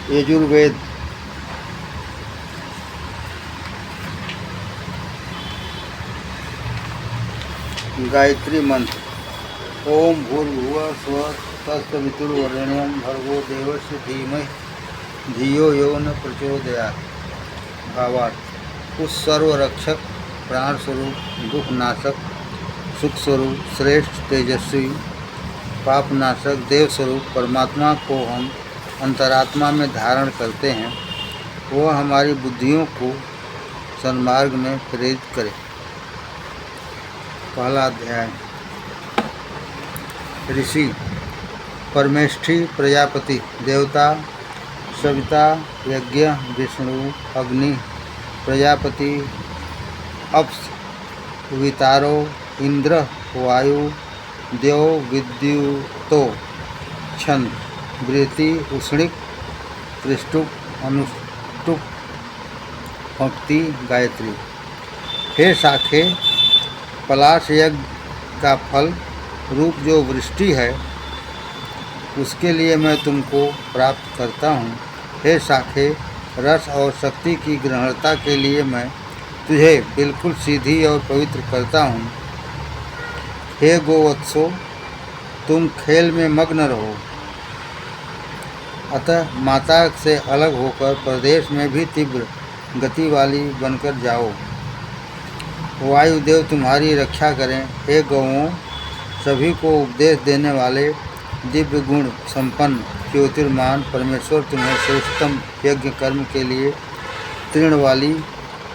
यजुर्वेद। गायत्री मंत्र। ओम भूर्भुवः स्वः तत्सवितुर्वरेण्यं भर्गो देवस्य धीमहि धियो यो न प्रचोदयात्। भावार्थ। उस सर्वरक्षक, प्राण स्वरूप, दुख नाशक, सुख स्वरूप, श्रेष्ठ, तेजस्वी, पाप नाशक, देव स्वरूप परमात्मा को हम अंतरात्मा में धारण करते हैं। वह हमारी बुद्धियों को सन्मार्ग में प्रेरित करे। पहला अध्याय। ऋषि। परमेष्ठी प्रजापति देवता, सविता यज्ञ विष्णु अग्नि प्रजापति, अप्स वितारो इंद्र वायु देव विद्युतो छंद वृत्ति उष्णिक त्रिष्टुप अनुष्टुप भक्ति गायत्री। हे शाखे, पलाश यज्ञ का फल रूप जो वृष्टि है उसके लिए मैं तुमको प्राप्त करता हूँ। हे शाखे, रस और शक्ति की ग्रहणता के लिए मैं तुझे बिल्कुल सीधी और पवित्र करता हूँ। हे गोवत्सो, तुम खेल में मग्न रहो, अतः माता से अलग होकर प्रदेश में भी तीव्र गति वाली बनकर जाओ। वायुदेव तुम्हारी रक्षा करें। हे गौओं, सभी को उपदेश देने वाले दिव्य गुण संपन्न ज्योतिर्मान परमेश्वर तुम्हें श्रेष्ठतम यज्ञ कर्म के लिए तृण वाली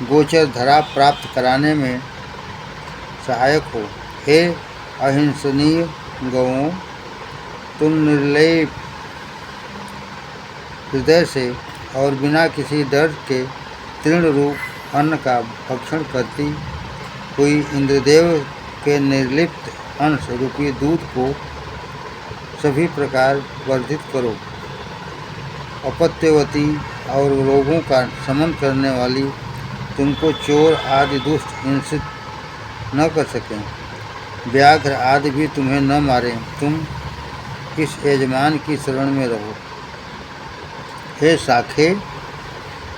गोचर धरा प्राप्त कराने में सहायक हो। हे अहिंसनीय गौओं, तुम निर्लेप हृदय से और बिना किसी डर के तृण रूप अन्न का भक्षण करती हुई इंद्रदेव के निर्लिप्त अंश रूपी दूध को सभी प्रकार वर्धित करो। अपत्यवती और रोगों का शमन करने वाली तुमको चोर आदि दुष्ट हिंसित न कर सकें, व्याघ्र आदि भी तुम्हें न मारें। तुम इस यजमान की शरण में रहो। हे शाखे,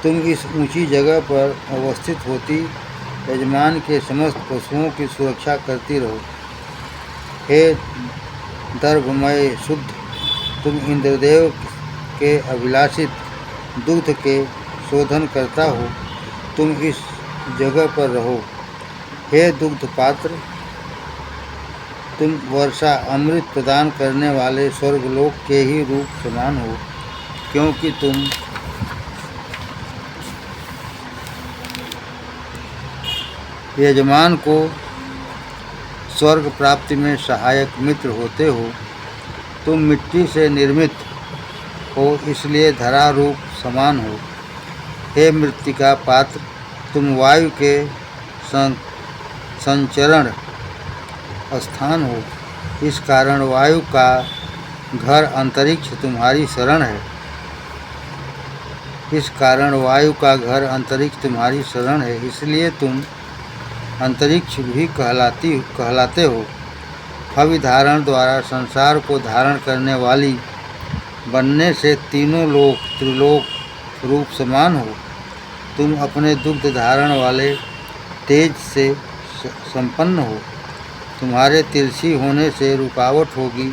तुम इस ऊंची जगह पर अवस्थित होती यजमान के समस्त पशुओं की सुरक्षा करती रहो। हे दर्भमय शुद्ध, तुम इंद्रदेव के अभिलाषित दुग्ध के शोधन करता हो, तुम इस जगह पर रहो। हे दुग्ध पात्र, तुम वर्षा अमृत प्रदान करने वाले स्वर्गलोक के ही रूप समान हो, क्योंकि तुम यजमान को स्वर्ग प्राप्ति में सहायक मित्र होते हो। तुम मिट्टी से निर्मित हो, इसलिए धरा रूप समान हो। हे मृत्तिका पात्र, तुम वायु के संचरण स्थान हो, इस कारण वायु का घर अंतरिक्ष तुम्हारी शरण है। इस कारण वायु का घर अंतरिक्ष तुम्हारी शरण है, इसलिए तुम अंतरिक्ष भी कहलाते हो। हवि धारण द्वारा संसार को धारण करने वाली बनने से तीनों लोक त्रिलोक रूप समान हो। तुम अपने दुग्ध धारण वाले तेज से संपन्न हो। तुम्हारे तिरछी होने से रुकावट होगी,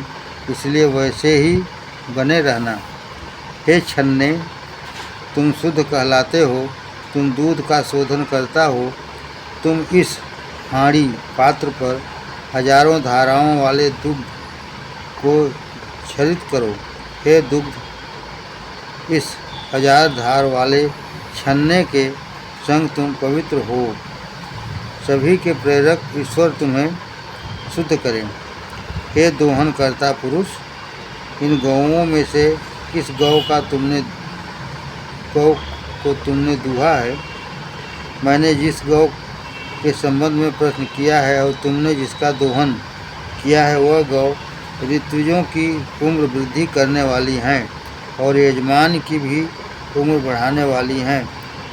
इसलिए वैसे ही बने रहना। हे छन्ने, तुम शुद्ध कहलाते हो। तुम दूध का शोधन करता हो। तुम इस हांडी पात्र पर हजारों धाराओं वाले दुग्ध को क्षरित करो। हे दुग्ध, इस हजार धार वाले छन्ने के संग तुम पवित्र हो। सभी के प्रेरक ईश्वर तुम्हें शुद्ध करें। हे दोहन करता पुरुष, इन गौओं में से किस गौ को तुमने दूहा है? मैंने जिस गौ के संबंध में प्रश्न किया है और तुमने जिसका दोहन किया है, वह गौ ऋतुजों की उम्र वृद्धि करने वाली हैं और यजमान की भी उम्र बढ़ाने वाली हैं।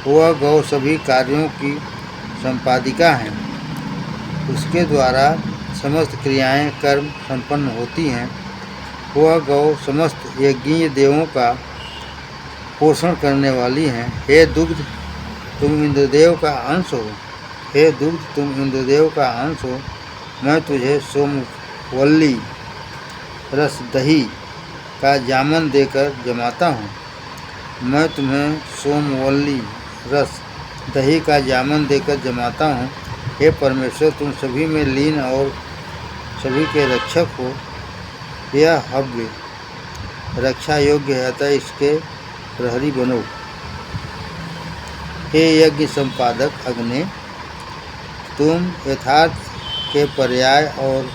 वह गौ सभी कार्यों की संपादिका हैं। उसके द्वारा समस्त क्रियाएं कर्म संपन्न होती हैं। वह गौ समस्त यज्ञीय देवों का पोषण करने वाली हैं। हे दुग्ध तुम इंद्रदेव का अंश हो। हे दुग्ध तुम इंद्रदेव का अंश हो। मैं तुझे सोमवल्ली रस दही का जामन देकर जमाता हूँ। मैं तुम्हें सोमवल्ली रस दही का जामन देकर जमाता हूँ। हे परमेश्वर तुम सभी में लीन और सभी के रक्षक हो। यह हव्य रक्षा योग्य है, अतः इसके प्रहरी बनो। हे यज्ञ संपादक अग्नि तुम यथार्थ के पर्याय और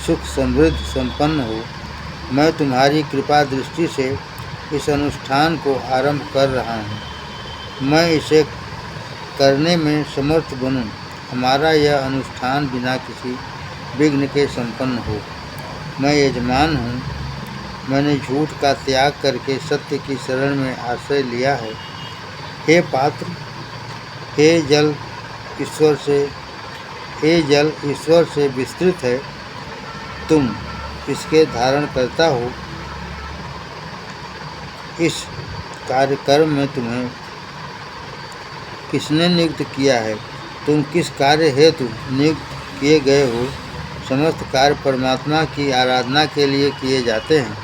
सुख समृद्ध संपन्न हो। मैं तुम्हारी कृपा दृष्टि से इस अनुष्ठान को आरंभ कर रहा हूँ। मैं इसे करने में समर्थ बनूं। हमारा यह अनुष्ठान बिना किसी विघ्न के संपन्न हो। मैं यजमान हूँ। मैंने झूठ का त्याग करके सत्य की शरण में आश्रय लिया है। हे पात्र, हे जल ईश्वर से विस्तृत है। तुम इसके धारण करता हो। इस कार्यक्रम में तुम्हें किसने नियुक्त किया है? तुम किस कार्य हेतु नियुक्त किए गए हो? समस्त कार्य परमात्मा की आराधना के लिए किए जाते हैं।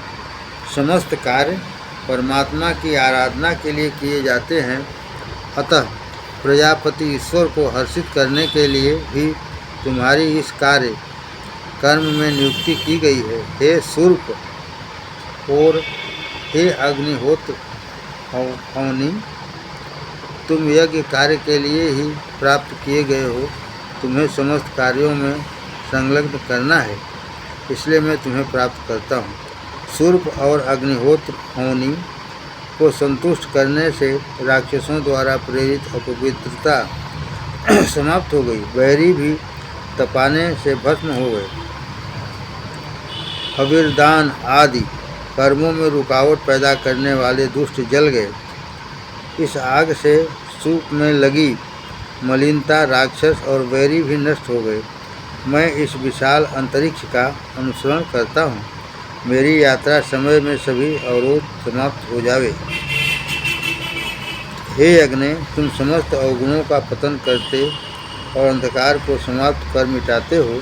समस्त कार्य परमात्मा की आराधना के लिए किए जाते हैं। अतः प्रजापति ईश्वर को हर्षित करने के लिए भी तुम्हारी इस कार्य कर्म में नियुक्ति की गई है। हे सूर्प और हे अग्निहोत्र हवनी, तुम यज्ञ कार्य के लिए ही प्राप्त किए गए हो। तुम्हें समस्त कार्यों में संलग्न करना है, इसलिए मैं तुम्हें प्राप्त करता हूँ। सूर्प और अग्निहोत्र हवनी को संतुष्ट करने से राक्षसों द्वारा प्रेरित अपवित्रता समाप्त हो गई। बैरी भी तपाने से भस्म हो गए। हविर्दान आदि कर्मों में रुकावट पैदा करने वाले दुष्ट जल गए। इस आग से सूप में लगी मलिनता, राक्षस और बैरी भी नष्ट हो गए। मैं इस विशाल अंतरिक्ष का अनुसरण करता हूँ। मेरी यात्रा समय में सभी अवरोध समाप्त हो जावे। हे अग्नि, तुम समस्त अवगुणों का पतन करते और अंधकार को समाप्त कर मिटाते हो।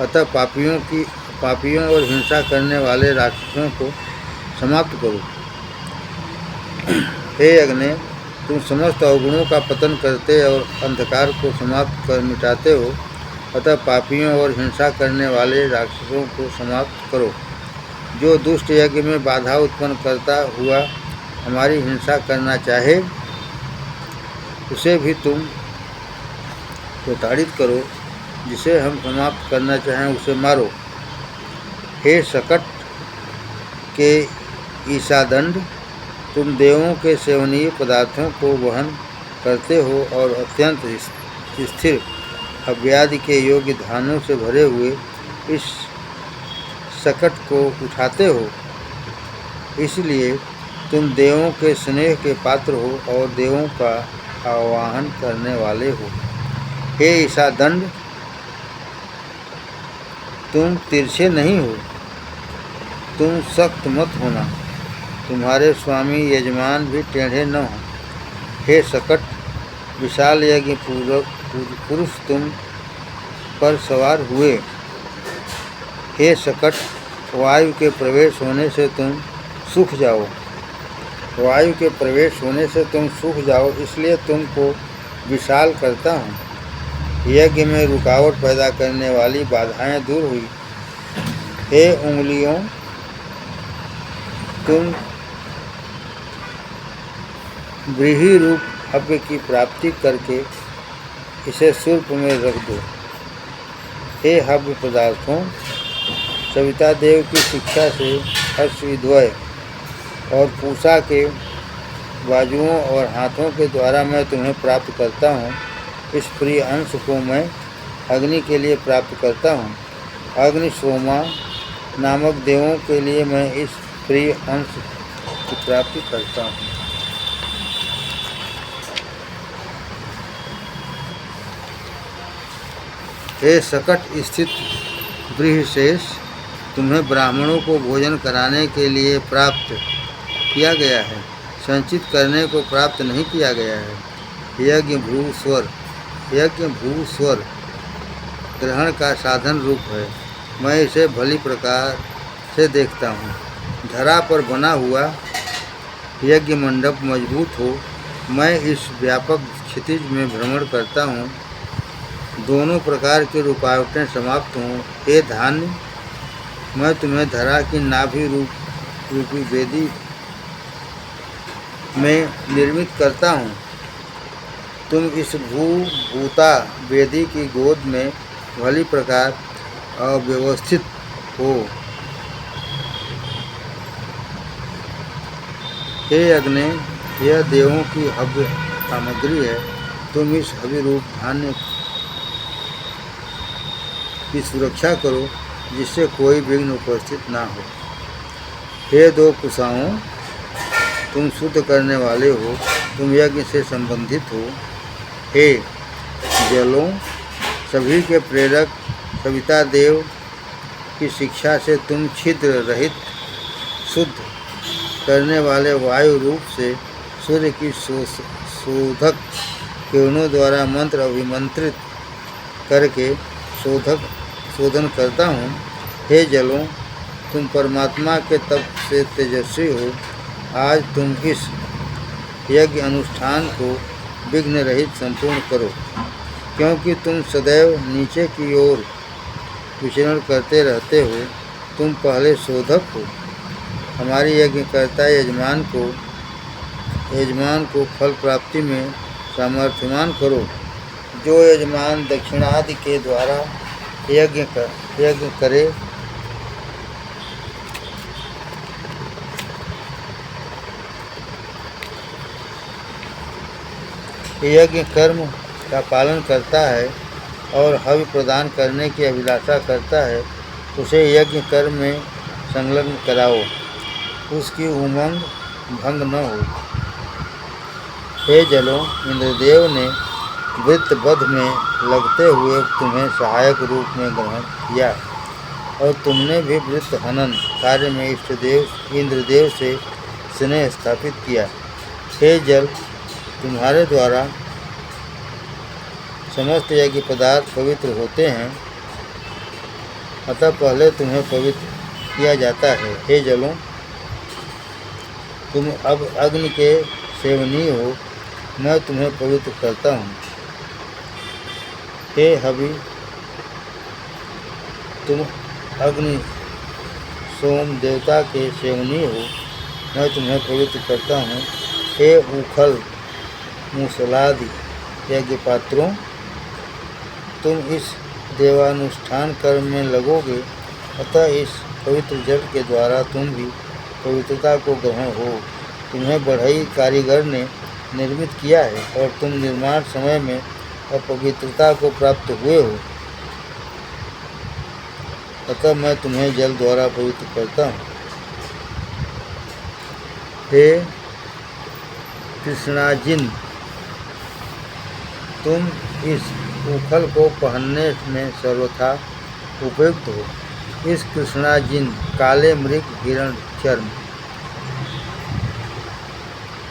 अतः पापियों और हिंसा करने वाले राक्षसों को समाप्त करो। हे अग्नि, तुम समस्त अवगुणों का पतन करते और अंधकार को समाप्त कर मिटाते हो। अतः पापियों और हिंसा करने वाले राक्षसों को समाप्त करो। जो दुष्ट यज्ञ में बाधा उत्पन्न करता हुआ हमारी हिंसा करना चाहे, उसे भी तुम प्रताड़ित करो। जिसे हम समाप्त करना चाहें, उसे मारो। हे शकट के ईशादंड, तुम देवों के सेवनीय पदार्थों को वहन करते हो और अत्यंत स्थिर हव्यादि के योग्य धानों से भरे हुए इस शकट को उठाते हो। इसलिए तुम देवों के स्नेह के पात्र हो और देवों का आवाहन करने वाले हो। हे ईशादंड, तुम तिरछे नहीं हो। तुम सख्त मत होना। तुम्हारे स्वामी यजमान भी टेढ़े न हो। हे शकट, विशाल यज्ञ पुरुष तुम पर सवार हुए। हे शकट, वायु के प्रवेश होने से तुम सूख जाओ। वायु के प्रवेश होने से तुम सूख जाओ, इसलिए तुमको विशाल करता हूँ। यज्ञ में रुकावट पैदा करने वाली बाधाएं दूर हुई। हे उंगलियों, तुम व्रीहि रूप हव्य की प्राप्ति करके इसे सूर्प में रख दो। हे हव्य पदार्थों, सविता देव की शिक्षा से हर्षविद्वय और पूषा के बाजुओं और हाथों के द्वारा मैं तुम्हें प्राप्त करता हूँ। इस प्रिय अंश को मैं अग्नि के लिए प्राप्त करता हूँ। अग्नि सोमा नामक देवों के लिए मैं इस प्रिय अंश की प्राप्ति करता हूँ। हे सकट स्थित बृहशेष, तुम्हें ब्राह्मणों को भोजन कराने के लिए प्राप्त किया गया है, संचित करने को प्राप्त नहीं किया गया है। यज्ञ भूस्वर ग्रहण का साधन रूप है। मैं इसे भली प्रकार से देखता हूँ। धरा पर बना हुआ यज्ञ मंडप मजबूत हो, मैं इस व्यापक क्षितिज में भ्रमण करता हूँ। दोनों प्रकार की रुकावटें समाप्त हों। हे धान्य, मैं तुम्हें धरा की नाभि रूपी वेदी में निर्मित करता हूँ। तुम इस भूता वेदी की गोद में भली प्रकार अव्यवस्थित हो। हे अग्नि, यह देवों की हव्य सामग्री है। तुम इस हव्य रूप धान्य की सुरक्षा करो, जिससे कोई विघ्न उपस्थित ना हो। हे दो कुशाओं, तुम शुद्ध करने वाले हो, तुम यज्ञ से संबंधित हो। हे जलों, सभी के प्रेरक सविता देव की शिक्षा से तुम छिद्र रहित शुद्ध करने वाले वायु रूप से सूर्य की शोधक किरणों द्वारा मंत्र अभिमंत्रित करके शोधन करता हूँ। हे जलों, तुम परमात्मा के तप से तेजस्वी हो। आज तुम इस यज्ञ अनुष्ठान को विघ्न रहित संपूर्ण करो, क्योंकि तुम सदैव नीचे की ओर विचरण करते रहते हो। तुम पहले शोधक हो। हमारी यज्ञकर्ता यजमान को फल प्राप्ति में सामर्थ्यवान करो। जो यजमान दक्षिणादि के द्वारा यज्ञ करे, यज्ञ कर्म का पालन करता है और हव्य प्रदान करने की अभिलाषा करता है, उसे यज्ञ कर्म में संलग्न कराओ, उसकी उमंग भंग न हो। हे जलों, इंद्रदेव ने वृत्तबद्ध में लगते हुए तुम्हें सहायक रूप में ग्रहण किया और तुमने भी वृत्त हनन कार्य में इंद्रदेव से स्नेह स्थापित किया। हे जल, तुम्हारे द्वारा समस्त यज्ञ पदार्थ पवित्र होते हैं, अतः पहले तुम्हें पवित्र किया जाता है। हे जलों, तुम अब अग्नि के सेवनीय हो, मैं तुम्हें पवित्र करता हूँ। हे हवि, तुम अग्नि सोम देवता के सेवनीय हो, मैं तुम्हें पवित्र करता हूँ। हे उखल मूसलादि यज्ञ पात्रों, तुम इस देवानुष्ठान कर्म में लगोगे, अतः इस पवित्र जल के द्वारा तुम भी पवित्रता को ग्रहण हो। तुम्हें बढ़ई कारीगर ने निर्मित किया है और तुम निर्माण समय में अपवित्रता को प्राप्त हुए हो, अतः मैं तुम्हें जल द्वारा पवित्र करता हूँ। हे कृष्णाजिन, तुम इस उखल को पहनने में सर्वथा उपयुक्त हो। इस कृष्णाजिन काले मृग हिरण चर्म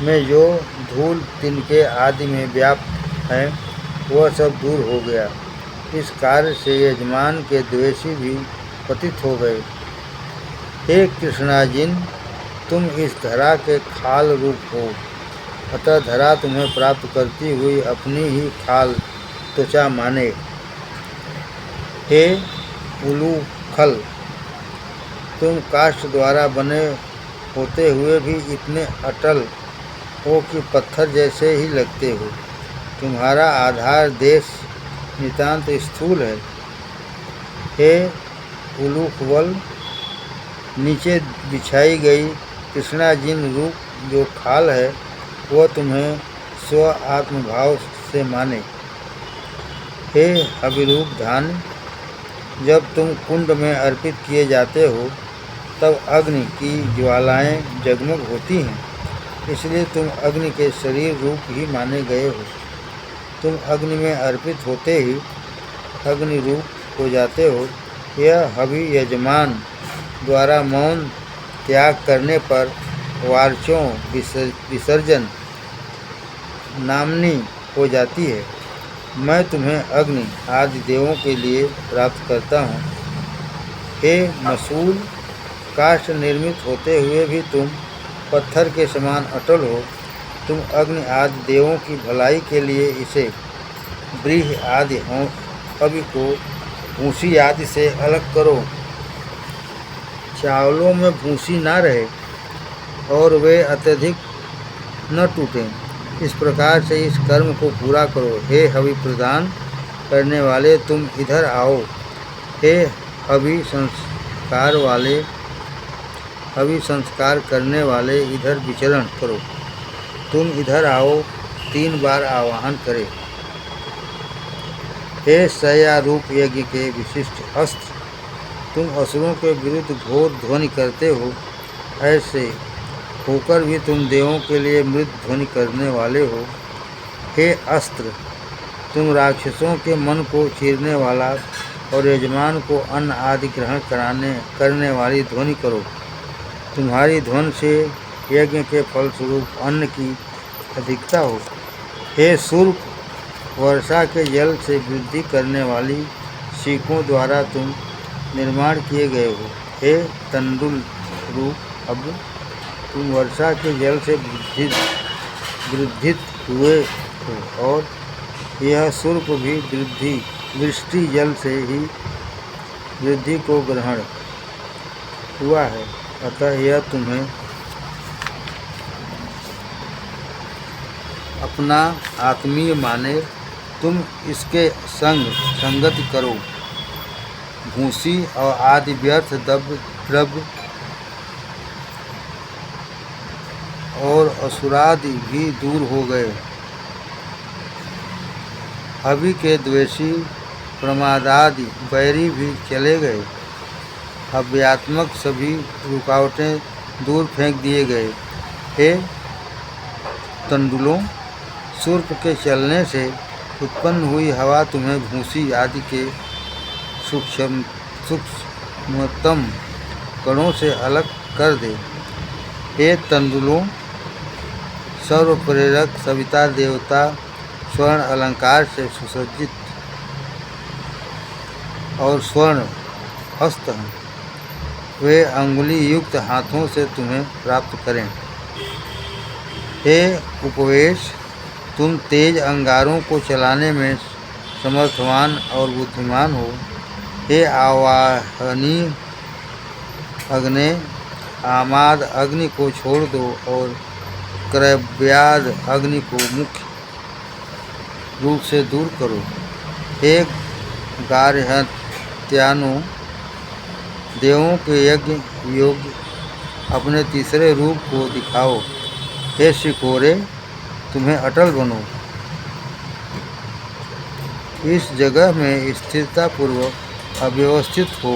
में जो धूल तिनके आदि में व्याप्त है, वह सब दूर हो गया। इस कार्य से यजमान के द्वेषी भी पतित हो गए। हे कृष्णाजिन, तुम इस धरा के खाल रूप हो, अतः धरा तुम्हें प्राप्त करती हुई अपनी ही खाल त्वचा माने। हे उलूखल, तुम काष्ठ द्वारा बने होते हुए भी इतने अटल हो कि पत्थर जैसे ही लगते हो। तुम्हारा आधार देश नितांत स्थूल है। हे उलूखवल, नीचे बिछाई गई कृष्णाजिन रूप जो खाल है, वह तुम्हें स्व आत्मभाव से माने। हे अभिरूप धान्य, जब तुम कुंड में अर्पित किए जाते हो, तब अग्नि की ज्वालाएं जगमग होती हैं, इसलिए तुम अग्नि के शरीर रूप ही माने गए हो। तुम अग्नि में अर्पित होते ही अग्नि रूप हो जाते हो। यह हवि यजमान द्वारा मौन त्याग करने पर वार्चों विसर्जन नामनी हो जाती है। मैं तुम्हें अग्नि आदि देवों के लिए प्राप्त करता हूँ। हे मसूल, काष्ठ निर्मित होते हुए भी तुम पत्थर के समान अटल हो। तुम अग्नि आदि देवों की भलाई के लिए इसे व्रीहि आदि हवि को भूसी आदि से अलग करो। चावलों में भूसी ना रहे और वे अत्यधिक न टूटें। इस प्रकार से इस कर्म को पूरा करो। हे हवि प्रदान करने वाले, तुम इधर आओ। हे हवि संस्कार करने वाले, इधर विचरण करो। तुम इधर आओ। 3 बार आवाहन करें। हे शया रूप यज्ञ के विशिष्ट अस्त्र, तुम असुरों के विरुद्ध घोर ध्वनि करते हो। ऐसे होकर भी तुम देवों के लिए मृत ध्वनि करने वाले हो। हे अस्त्र, तुम राक्षसों के मन को चीरने वाला और यजमान को अन्न आदि ग्रहण करने वाली ध्वनि करो। तुम्हारी ध्वनि से यज्ञ के फलस्वरूप अन्न की अधिकता हो। हे सूर्प, वर्षा के जल से वृद्धि करने वाली सीखों द्वारा तुम निर्माण किए गए हो। हे तंडुल रूप, अब तुम वर्षा के जल से वृद्धित हुए हो और यह सूर्प भी वृष्टि जल से ही वृद्धि को ग्रहण हुआ है। अतः यह तुम्हें अपना आत्मीय माने। तुम इसके संगति करो। भूसी और आदि व्यर्थ द्रव्य और असुरादि भी दूर हो गए। हवि के द्वेषी प्रमादादि बैरी भी चले गए। हव्यात्मक सभी रुकावटें दूर फेंक दिए गए। हे तंडुलों, सूर्प के चलने से उत्पन्न हुई हवा तुम्हें भूसी आदि के सूक्ष्मतम कणों से अलग कर दे। हे तंडुलों, सर्व प्रेरक सविता देवता स्वर्ण अलंकार से सुसज्जित और स्वर्ण हस्त हैं। वे अंगुली युक्त हाथों से तुम्हें प्राप्त करें। हे उपवेश, तुम तेज अंगारों को चलाने में समर्थवान और बुद्धिमान हो। हे आवाहनी अग्नि, आमाद अग्नि को छोड़ दो और क्रव्याद अग्नि को मुख्य रूप से दूर करो। हे गार्हत्यानो, देवों के यज्ञ योग्य अपने तीसरे रूप को दिखाओ। हे शिकोरे, तुम्हें अटल बनो। इस जगह में स्थिरतापूर्वक अव्यवस्थित हो।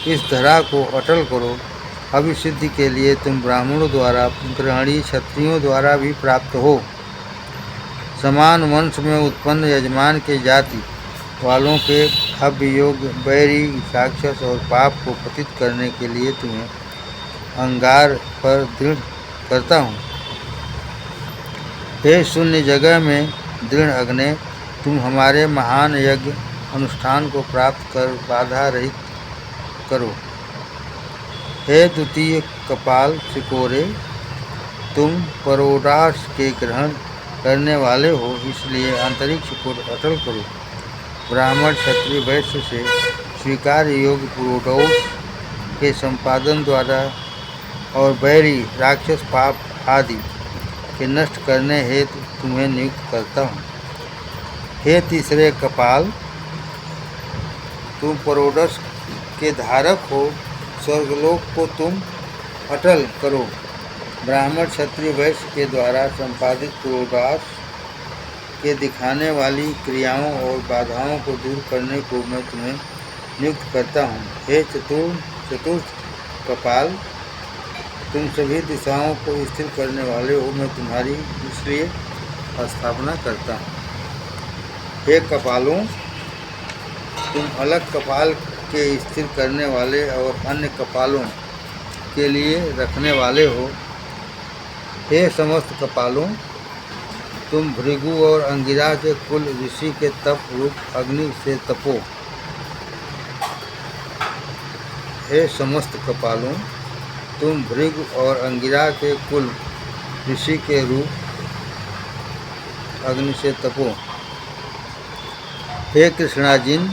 इस धरा को अटल करो। अभिसिद्धि के लिए तुम ब्राह्मणों द्वारा ग्रहणी क्षत्रियों द्वारा भी प्राप्त हो। समान वंश में उत्पन्न यजमान के जाति वालों के अभियोग बैरी राक्षस और पाप को पतित करने के लिए तुम्हें अंगार पर दृढ़ करता हूँ। हे शून्य जगह में दृढ़ अग्नि, तुम हमारे महान यज्ञ अनुष्ठान को प्राप्त कर बाधा रहित करो। हे द्वितीय कपाल सिकोरे, तुम परोडास के ग्रहण करने वाले हो, इसलिए अंतरिक्ष को अटल करो। ब्राह्मण क्षत्रिय वैश्य से स्वीकार योग्य पुरोडोस के संपादन द्वारा और बैरी राक्षस पाप आदि के नष्ट करने हेतु तुम्हें नियुक्त करता हूँ। हे तीसरे कपाल, तुम परोडस के धारक हो। स्वर्गलोक को तुम अटल करो। ब्राह्मण क्षत्रिय वैश्य के द्वारा संपादित पुरोडास के दिखाने वाली क्रियाओं और बाधाओं को दूर करने को मैं तुम्हें नियुक्त करता हूँ। हे चतुर्थ कपाल, तुम सभी दिशाओं को स्थिर करने वाले हो। मैं तुम्हारी इसलिए स्थापना करता हूँ। हे कपालों, तुम अलग कपाल के स्थिर करने वाले और अन्य कपालों के लिए रखने वाले हो। हे समस्त कपालों, तुम भृगु और अंगिरा के कुल ऋषि के तप रूप अग्नि से तपो। हे समस्त कपालों, तुम भृगु और अंगिरा के कुल ऋषि के रूप अग्नि से तपो। हे कृष्णाजिन,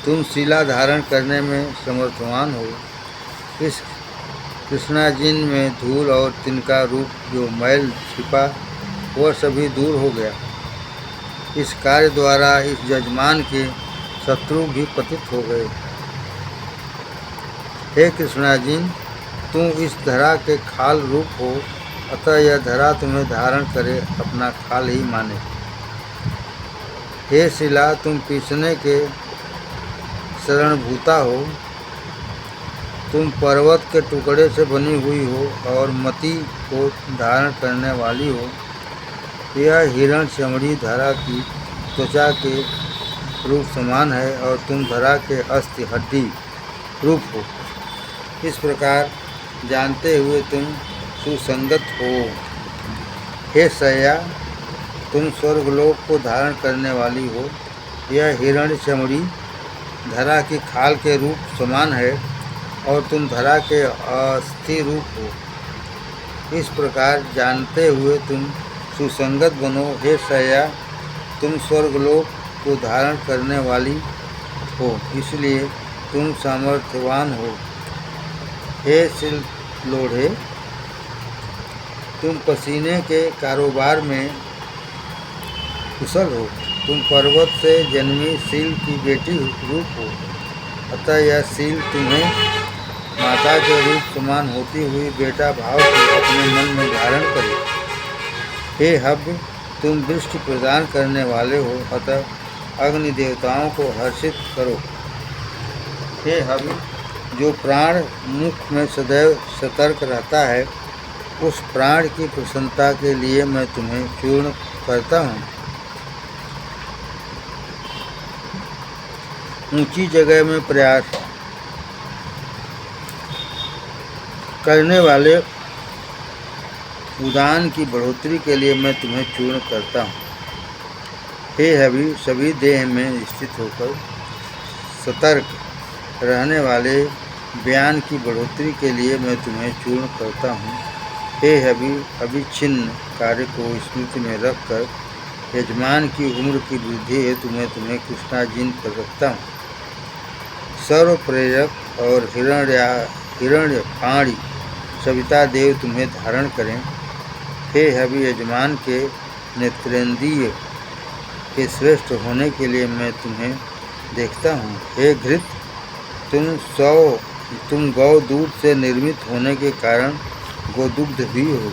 तुम शिला धारण करने में समर्थवान हो। इस कृष्णाजिन में धूल और तिनका रूप जो मैल छिपा वह सभी दूर हो गया। इस कार्य द्वारा इस यजमान के शत्रु भी पतित हो गए। हे कृष्णाजिन, तुम इस धरा के खाल रूप हो, अतः यह धरा तुम्हें धारण करे, अपना खाल ही माने। हे शिला, तुम पीसने के शरणभूता हो। तुम पर्वत के टुकड़े से बनी हुई हो और मति को धारण करने वाली हो। यह हिरण चमड़ी धरा की त्वचा के रूप समान है और तुम धरा के अस्थि हड्डी रूप हो। इस प्रकार जानते हुए तुम सुसंगत हो। हे सैया, तुम स्वर्गलोक को धारण करने वाली हो। यह हिरण चमड़ी धरा की खाल के रूप समान है और तुम धरा के अस्थि रूप हो। इस प्रकार जानते हुए तुम सुसंगत बनो। हे सैया, तुम स्वर्गलोक को धारण करने वाली हो, इसलिए तुम सामर्थ्यवान हो। हे सिल लोढ़े, तुम पसीने के कारोबार में कुशल हो। तुम पर्वत से जन्मी सील की बेटी रूप हो, अतः यह सील तुम्हें माता के रूप समान होती हुई बेटा भाव से अपने मन में धारण करे। हे हव्य, तुम वृष्टि प्रदान करने वाले हो, अतः अग्नि देवताओं को हर्षित करो। हे हव्य, जो प्राण मुख में सदैव सतर्क रहता है, उस प्राण की प्रसन्नता के लिए मैं तुम्हें चूर्ण करता हूँ। ऊंची जगह में प्रयास करने वाले उदान की बढ़ोतरी के लिए मैं तुम्हें चूर्ण करता हूँ। हे हवि, सभी देह में स्थित होकर सतर्क रहने वाले बयान की बढ़ोतरी के लिए मैं तुम्हें चूर्ण करता हूँ। हे हवि, अविच्छिन्न कार्य को स्मृति में रखकर यजमान की उम्र की वृद्धि हेतु मैं तुम्हें कृष्णाजिन पर रखता हूँ। सर्व प्रेरक और हिरण्यपाणी सविता देव तुम्हें धारण करें। हे हवि, यजमान के नेत्रेंद्रिय के श्रेष्ठ होने के लिए मैं तुम्हें देखता हूँ। हे घृत, तुम गौ दूध से निर्मित होने के कारण गोदुग्ध भी हो।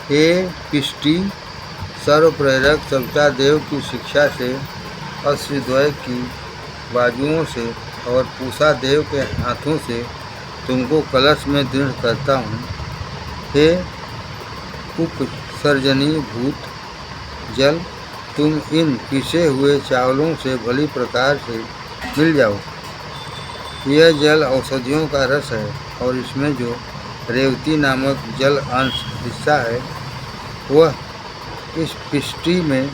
हे पिष्टि, सर्व प्रेरक सविता देव की शिक्षा से अश्वद्वय की बाजुओं से और पूषा देव के हाथों से तुमको कलश में दृढ़ करता हूँ। हे उपसर्जनी भूत जल, तुम इन पिसे हुए चावलों से भली प्रकार से मिल जाओ। यह जल औषधियों का रस है और इसमें जो रेवती नामक जल अंश हिस्सा है वह इस पिष्टि में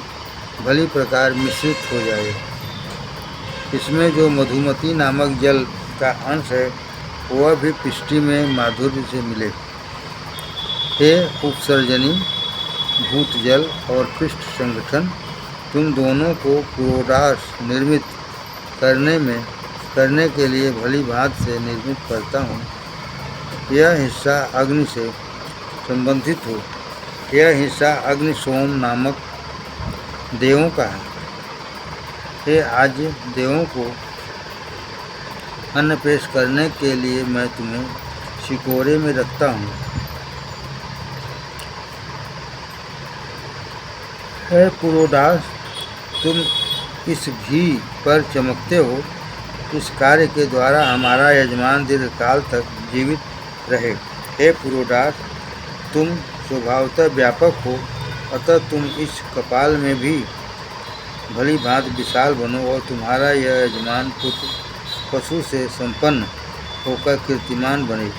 भली प्रकार मिश्रित हो जाए। इसमें जो मधुमती नामक जल का अंश है वह भी पिष्टि में माधुर्य से मिले। हे उपसर्जनी भूत जल और पृष्ठ संगठन, तुम दोनों को पुरोडास निर्मित करने के लिए भली भांति से निर्मित करता हूँ। यह हिस्सा अग्नि से संबंधित हो। यह हिस्सा अग्नि सोम नामक देवों का है। हे आज्य देवों को अन्न पेश करने के लिए मैं तुम्हें शिकोरे में रखता हूँ। हे पुरोडास, तुम इस घी पर चमकते हो। इस कार्य के द्वारा हमारा यजमान दीर्घकाल तक जीवित रहे। हे पुरोडास, तुम स्वभावतः व्यापक हो, अतः तुम इस कपाल में भी भली भांति विशाल बनो और तुम्हारा यह यजमान पुत्र पशु से संपन्न होकर कीर्तिमान बने।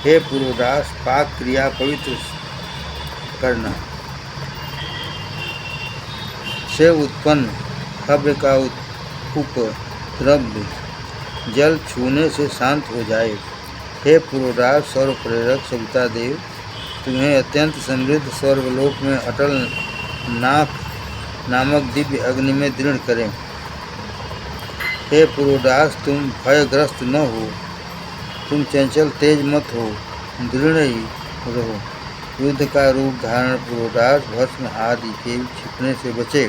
हे पुरोडास, पाक क्रिया पवित्र करना से उत्पन्न हव्य का उपद्रव्य जल छूने से शांत हो जाए। हे पुरोडास, सर्व प्रेरक सविता देव, तुम्हें अत्यंत समृद्ध स्वर्गलोक में अटल नाक नामक दिव्य अग्नि में दृढ़ करें। हे पुरोडास, तुम भयग्रस्त न हो, तुम चंचल तेज मत हो, दृढ़ ही रहो। युद्ध का रूप धारण पुरोडास भस्म आदि के छिपने से बचे।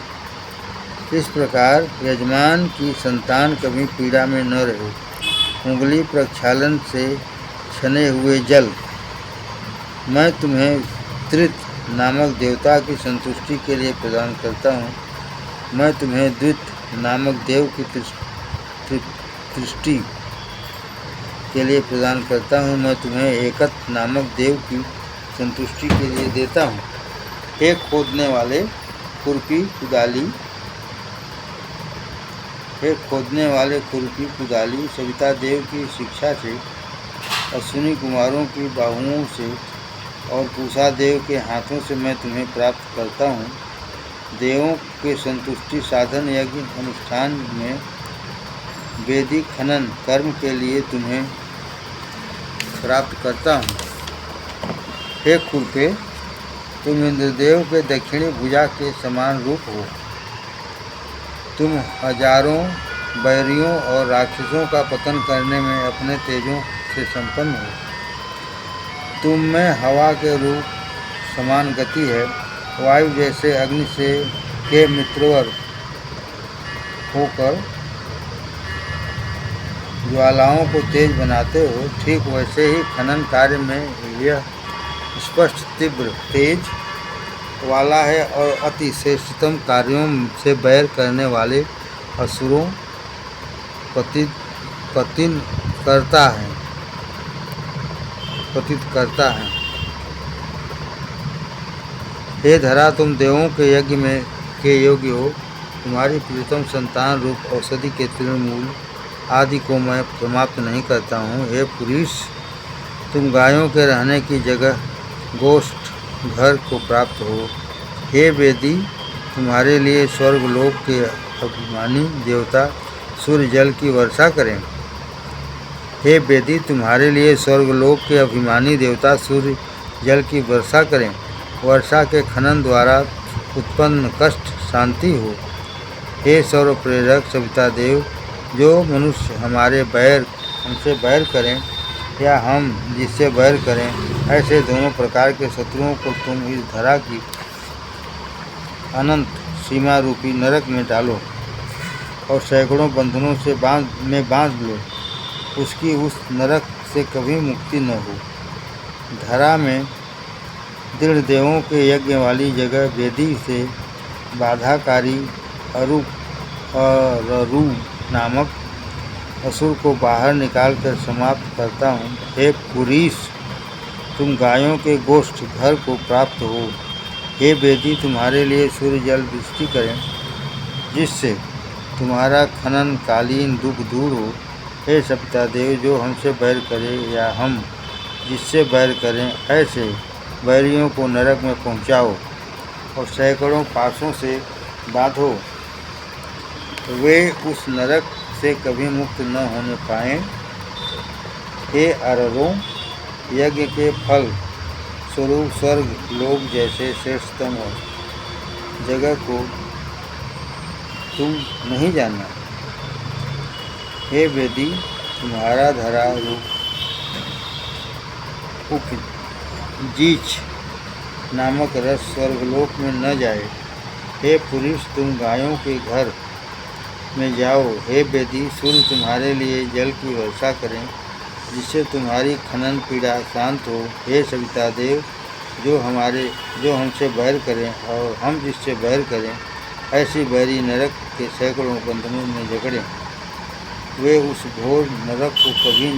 इस प्रकार यजमान की संतान कभी पीड़ा में न रहे। उंगली प्रक्षालन से छने हुए जल मैं तुम्हें त्रित नामक देवता की संतुष्टि के लिए प्रदान करता हूँ। मैं तुम्हें द्वित नामक देव की दृष्टि के लिए प्रदान करता हूँ। मैं तुम्हें एकत नामक देव की संतुष्टि के लिए देता हूँ। एक खोदने वाले खुरपी कुदाली, एक खोदने वाले खुरपी कुदाली सविता देव की शिक्षा से, अश्विनी कुमारों की बाहुओं से और पूषा देव के हाथों से मैं तुम्हें प्राप्त करता हूँ। देवों के संतुष्टि साधन यज्ञ अनुष्ठान में वेदिक खनन कर्म के लिए तुम्हें प्राप्त करता हूँ। हे खुरपे, तुम इंद्रदेव के दक्षिणी भुजा के समान रूप हो। तुम हजारों बैरियों और राक्षसों का पतन करने में अपने तेजों से संपन्न हो। तुम में हवा के रूप समान गति है। वायु जैसे अग्नि से के मित्रवर होकर ज्वालाओं को तेज बनाते हो, ठीक वैसे ही खनन कार्य में यह स्पष्ट तीव्र तेज वाला है और अति श्रेष्ठतम कार्यों से बैर करने वाले असुरों पतित करता है। हे धरा, तुम देवों के यज्ञ में के योग्य हो। तुम्हारी प्रियतम संतान रूप औषधि के तृणमूल आदि को मैं समाप्त नहीं करता हूँ। हे पुरुष, तुम गायों के रहने की जगह गोष्ठ घर को प्राप्त हो। हे वेदी, तुम्हारे लिए स्वर्गलोक के अभिमानी देवता सूर्य जल की वर्षा करें। हे वेदी, तुम्हारे लिए स्वर्गलोक के अभिमानी देवता सूर्य जल की वर्षा करें। वर्षा के खनन द्वारा उत्पन्न कष्ट शांति हो। हे सर्व प्रेरक सविता देव, जो मनुष्य हमसे बैर करें या हम जिससे बैर करें, ऐसे दोनों प्रकार के शत्रुओं को तुम इस धरा की अनंत सीमा रूपी नरक में डालो और सैकड़ों बंधनों से बांध लो। उसकी उस नरक से कभी मुक्ति न हो। धरा में दृढ़ देवों के यज्ञ वाली जगह वेदी से बाधाकारी अरु नामक असुर को बाहर निकालकर समाप्त करता हूँ। हे पुरीश, तुम गायों के गोष्ठ घर को प्राप्त हो। हे वेदी, तुम्हारे लिए सूर्य जल वृष्टि करें, जिससे तुम्हारा खनन कालीन दुख दूर हो। हे सविता देव, जो हमसे बैर करे या हम जिससे बैर करें, ऐसे बैरियों को नरक में पहुँचाओ और सैकड़ों पासों से बांधो। वे उस नरक से कभी मुक्त न होने पाएँ। हे अररों, यज्ञ के फल स्वरूप स्वर्ग लोक जैसे श्रेष्ठतम जगह को तुम नहीं जाना। हे वेदी, तुम्हारा धरा रूप उपजीच नामक रस स्वर्गलोक में न जाए। हे पुरुष, तुम गायों के घर में जाओ। हे वेदी, सूर्य तुम्हारे लिए जल की वर्षा करें, जिससे तुम्हारी खनन पीड़ा शांत हो। हे सविता देव, जो हमसे बैर करें और हम जिससे बैर करें, ऐसी बैरी नरक के सैकड़ों बंधनों में जकड़ें। वे उस घोर नरक से कभी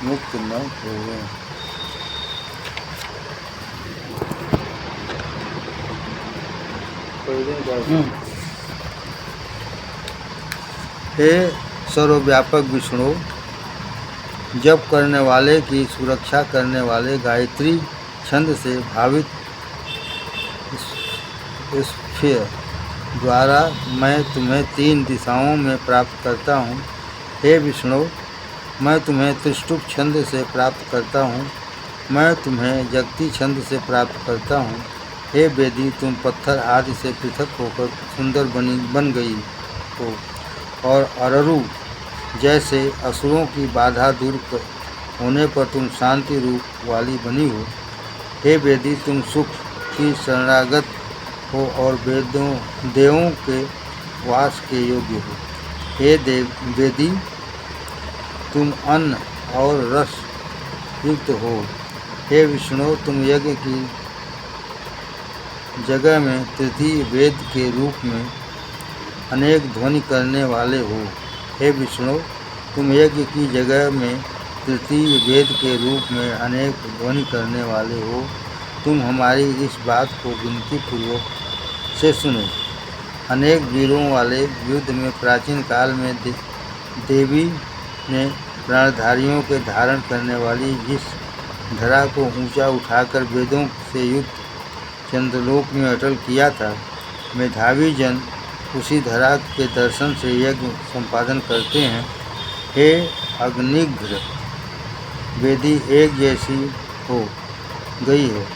मुक्त न होवें। हे सर्वव्यापक विष्णु, जप करने वाले की सुरक्षा करने वाले गायत्री छंद से भावित स्फीयर द्वारा मैं तुम्हें 3 दिशाओं में प्राप्त करता हूँ। हे विष्णु, मैं तुम्हें त्रिष्टुप छंद से प्राप्त करता हूँ। मैं तुम्हें जगती छंद से प्राप्त करता हूँ। हे वेदी, तुम पत्थर आदि से पृथक होकर सुंदर बन गई हो और अररु जैसे असुरों की बाधा दूर होने पर तुम शांति रूप वाली बनी हो। हे वेदी, तुम सुख की शरणागत हो और देवों के वास के योग्य हो। हे वेदी, तुम अन्न और रस युक्त हो। हे विष्णु, तुम यज्ञ की जगह में तृतीय वेद के रूप में अनेक ध्वनि करने वाले हो। हे विष्णु, तुम यज्ञ की जगह में तृतीय वेद के रूप में अनेक ध्वनि करने वाले हो। तुम हमारी इस बात को विनती पूर्वक से सुनो। अनेक वीरों वाले युद्ध में प्राचीन काल में देवी ने प्राणधारियों के धारण करने वाली जिस धरा को ऊंचा उठाकर वेदों से युक्त चंद्रलोक में अटल किया था, मेधावी जन उसी धरा के दर्शन से यज्ञ संपादन करते हैं। हे अग्निघ्र वेदी एक जैसी हो गई है।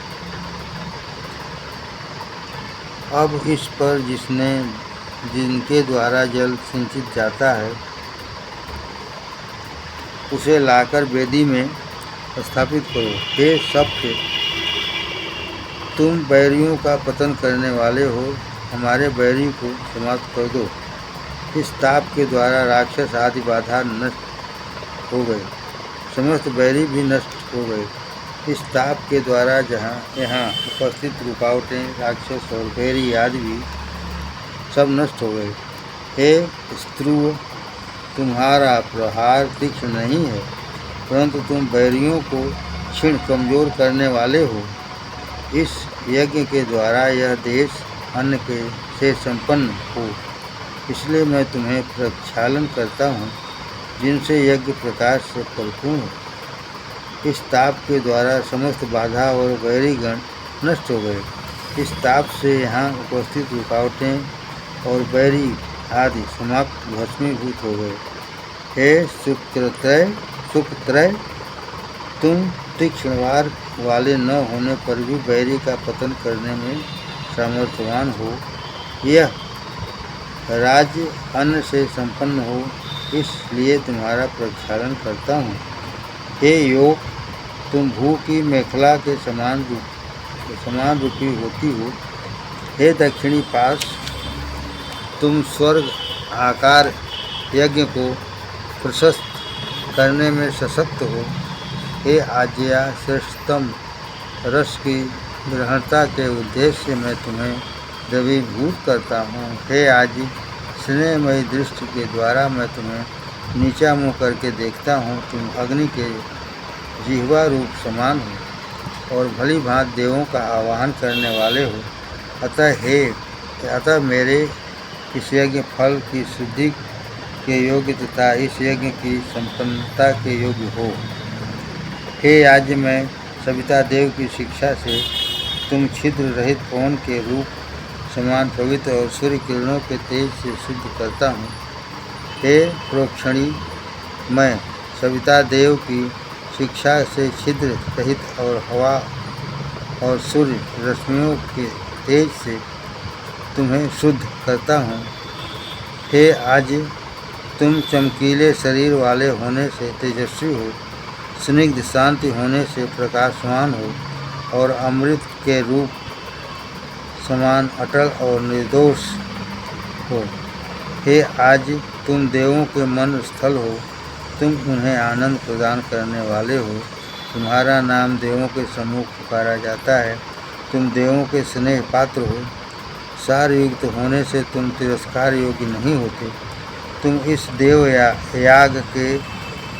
अब इस पर जिनके द्वारा जल सिंचित जाता है, उसे लाकर वेदी में स्थापित करो। हे सप्त, तुम बैरियों का पतन करने वाले हो, हमारे बैरी को समाप्त कर दो। इस ताप के द्वारा राक्षस आदि बाधा नष्ट हो गए, समस्त बैरी भी नष्ट हो गए। इस ताप के द्वारा यहाँ उपस्थित रुकावटें, राक्षस और बैरी आदि भी सब नष्ट हो गए। हे स्त्रुव, तुम्हारा प्रहार तीक्ष्ण नहीं है, परंतु तुम बैरियों को क्षीण कमजोर करने वाले हो। इस यज्ञ के द्वारा यह देश अन्न से संपन्न हो, इसलिए मैं तुम्हें प्रक्षालन करता हूँ, जिनसे यज्ञ प्रकाश से परिपूर्ण हो। इस ताप के द्वारा समस्त बाधा और बैरीगण नष्ट हो गए। इस ताप से यहाँ उपस्थित रुकावटें और बैरी आदि समाप्त भस्मीभूत हो गए। हे शुक्रत्रय, तुम तीक्ष्णवार वाले न होने पर भी बैरी का पतन करने में सामर्थ्यवान हो। यह राज्य अन्न से संपन्न हो, इसलिए तुम्हारा प्रक्षालन करता हूँ। हे योग, तुम भू की मेखला के समान रूपी होती हो। हे दक्षिणी पास, तुम स्वर्ग आकार यज्ञ को प्रशस्त करने में सशक्त हो। हे आज्ञा श्रेष्ठतम रस की ग्रहणता के उद्देश्य से मैं तुम्हें द्रवीभूत करता हूँ। हे आज स्नेहमयी दृष्टि के द्वारा मैं तुम्हें नीचा मुँह करके देखता हूँ। तुम अग्नि के जिह्वा रूप समान हो और भली भांति देवों का आवाहन करने वाले हो। अतः मेरे इस यज्ञ फल की शुद्धि के योग्य तथा इस यज्ञ की संपन्नता के योग्य हो। हे आज मैं सविता देव की शिक्षा से तुम छिद्र रहित पवन के रूप समान पवित्र और सूर्य किरणों के तेज से शुद्ध करता हूँ। हे प्रोक्षणी, मैं सविता देव की शिक्षा से छिद्र रहित और हवा और सूर्य रश्मियों के तेज से तुम्हें शुद्ध करता हूँ। हे आज तुम चमकीले शरीर वाले होने से तेजस्वी हो, स्निग्ध शांति होने से प्रकाशवान हो और अमृत के रूप समान अटल और निर्दोष हो। हे आज तुम देवों के मन स्थल हो, तुम उन्हें आनंद प्रदान करने वाले हो। तुम्हारा नाम देवों के सम्मुख पुकारा जाता है। तुम देवों के स्नेह पात्र हो। सार युक्त होने से तुम तिरस्कार योग्य नहीं होते। तुम इस देव याग के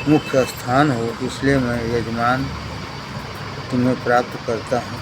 मुख्य स्थान हो, इसलिए मैं यजमान तुम्हें प्राप्त करता हूँ।